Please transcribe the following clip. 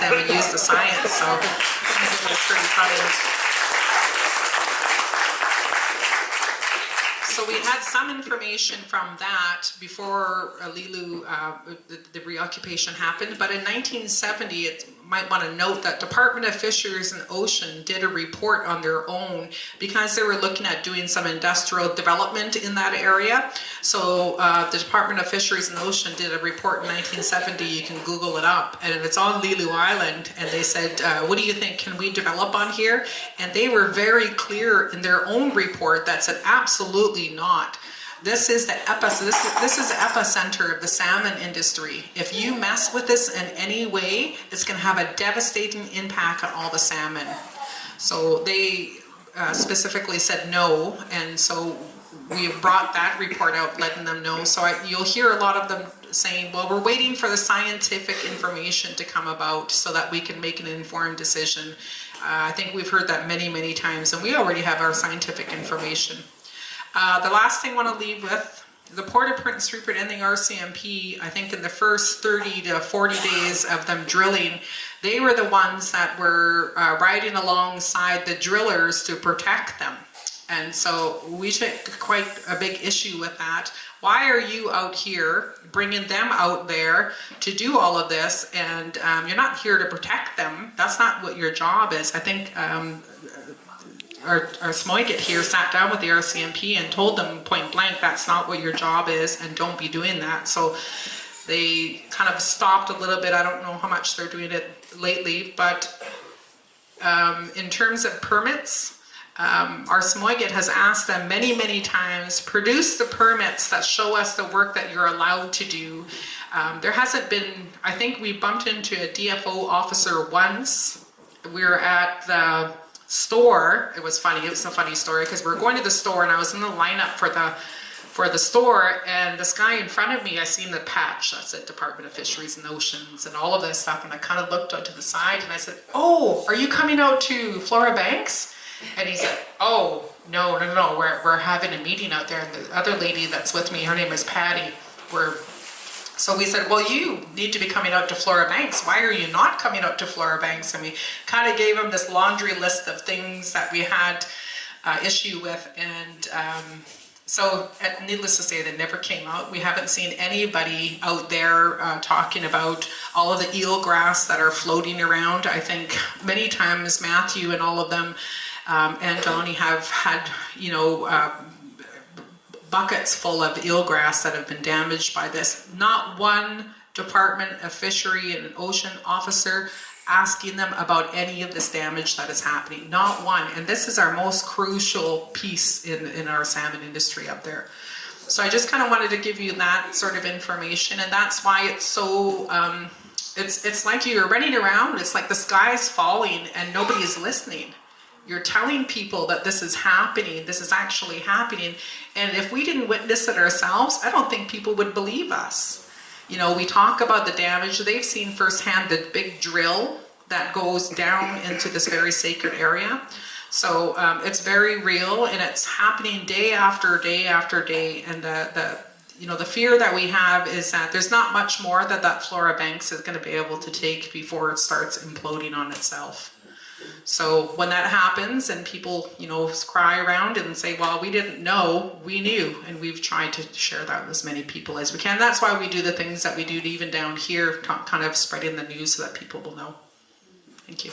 them and use the science. So I think it was pretty funny. So we had some information from that before Lelu, the reoccupation happened, but in 1970, it might want to note that Department of Fisheries and Ocean did a report on their own because they were looking at doing some industrial development in that area. So the Department of Fisheries and Ocean did a report in 1970, you can Google it up, and it's on Lelu Island, and they said, what do you think, can we develop on here? And they were very clear in their own report that said absolutely not. This is the epicenter of the salmon industry. If you mess with this in any way, it's going to have a devastating impact on all the salmon. So they specifically said no, and so we brought that report out, letting them know. So you'll hear a lot of them saying, well, we're waiting for the scientific information to come about so that we can make an informed decision. I think we've heard that many, many times, and we already have our scientific information. The last thing I want to leave with, the Port of Prince Rupert and the RCMP, I think in the first 30 to 40 days of them drilling, they were the ones that were riding alongside the drillers to protect them. And so we took quite a big issue with that. Why are you out here bringing them out there to do all of this, and you're not here to protect them? That's not what your job is. I think our Sm'ogyet here sat down with the RCMP and told them point blank, that's not what your job is, and don't be doing that. So they kind of stopped a little bit. I don't know how much they're doing it lately, but in terms of permits, our Sm'ogyet has asked them many, many times, produce the permits that show us the work that you're allowed to do. There hasn't been, I think we bumped into a DFO officer once. We were at the store. It was funny. It was a funny story because we were going to the store and I was in the lineup for the store, and this guy in front of me, I seen the patch that said Department of Fisheries and Oceans and all of this stuff, and I kind of looked out to the side and I said, oh, are you coming out to Flora Banks? And he said, oh, no, we're having a meeting out there, and the other lady that's with me, her name is Patty, so we said, well, you need to be coming out to Flora Banks. Why are you not coming out to Flora Banks? And we kind of gave him this laundry list of things that we had issue with, and so needless to say, they never came out. We haven't seen anybody out there talking about all of the eelgrass that are floating around. I think many times Matthew and all of them and Donnie have had, you know, buckets full of eelgrass that have been damaged by this. Not one Department of Fishery and Ocean officer asking them about any of this damage that is happening. Not one. And this is our most crucial piece in our salmon industry up there. So I just kind of wanted to give you that sort of information, and that's why it's so, it's like you're running around, it's like the sky is falling and nobody is listening. You're telling people that this is happening, this is actually happening, and if we didn't witness it ourselves, I don't think people would believe us. You know, we talk about the damage, they've seen firsthand the big drill that goes down into this very sacred area. So it's very real, and it's happening day after day after day, and the fear that we have is that there's not much more that Flora Banks is going to be able to take before it starts imploding on itself. So when that happens and people, you know, cry around and say, well, we didn't know, we knew, and we've tried to share that with as many people as we can. That's why we do the things that we do, even down here, kind of spreading the news so that people will know. Thank you.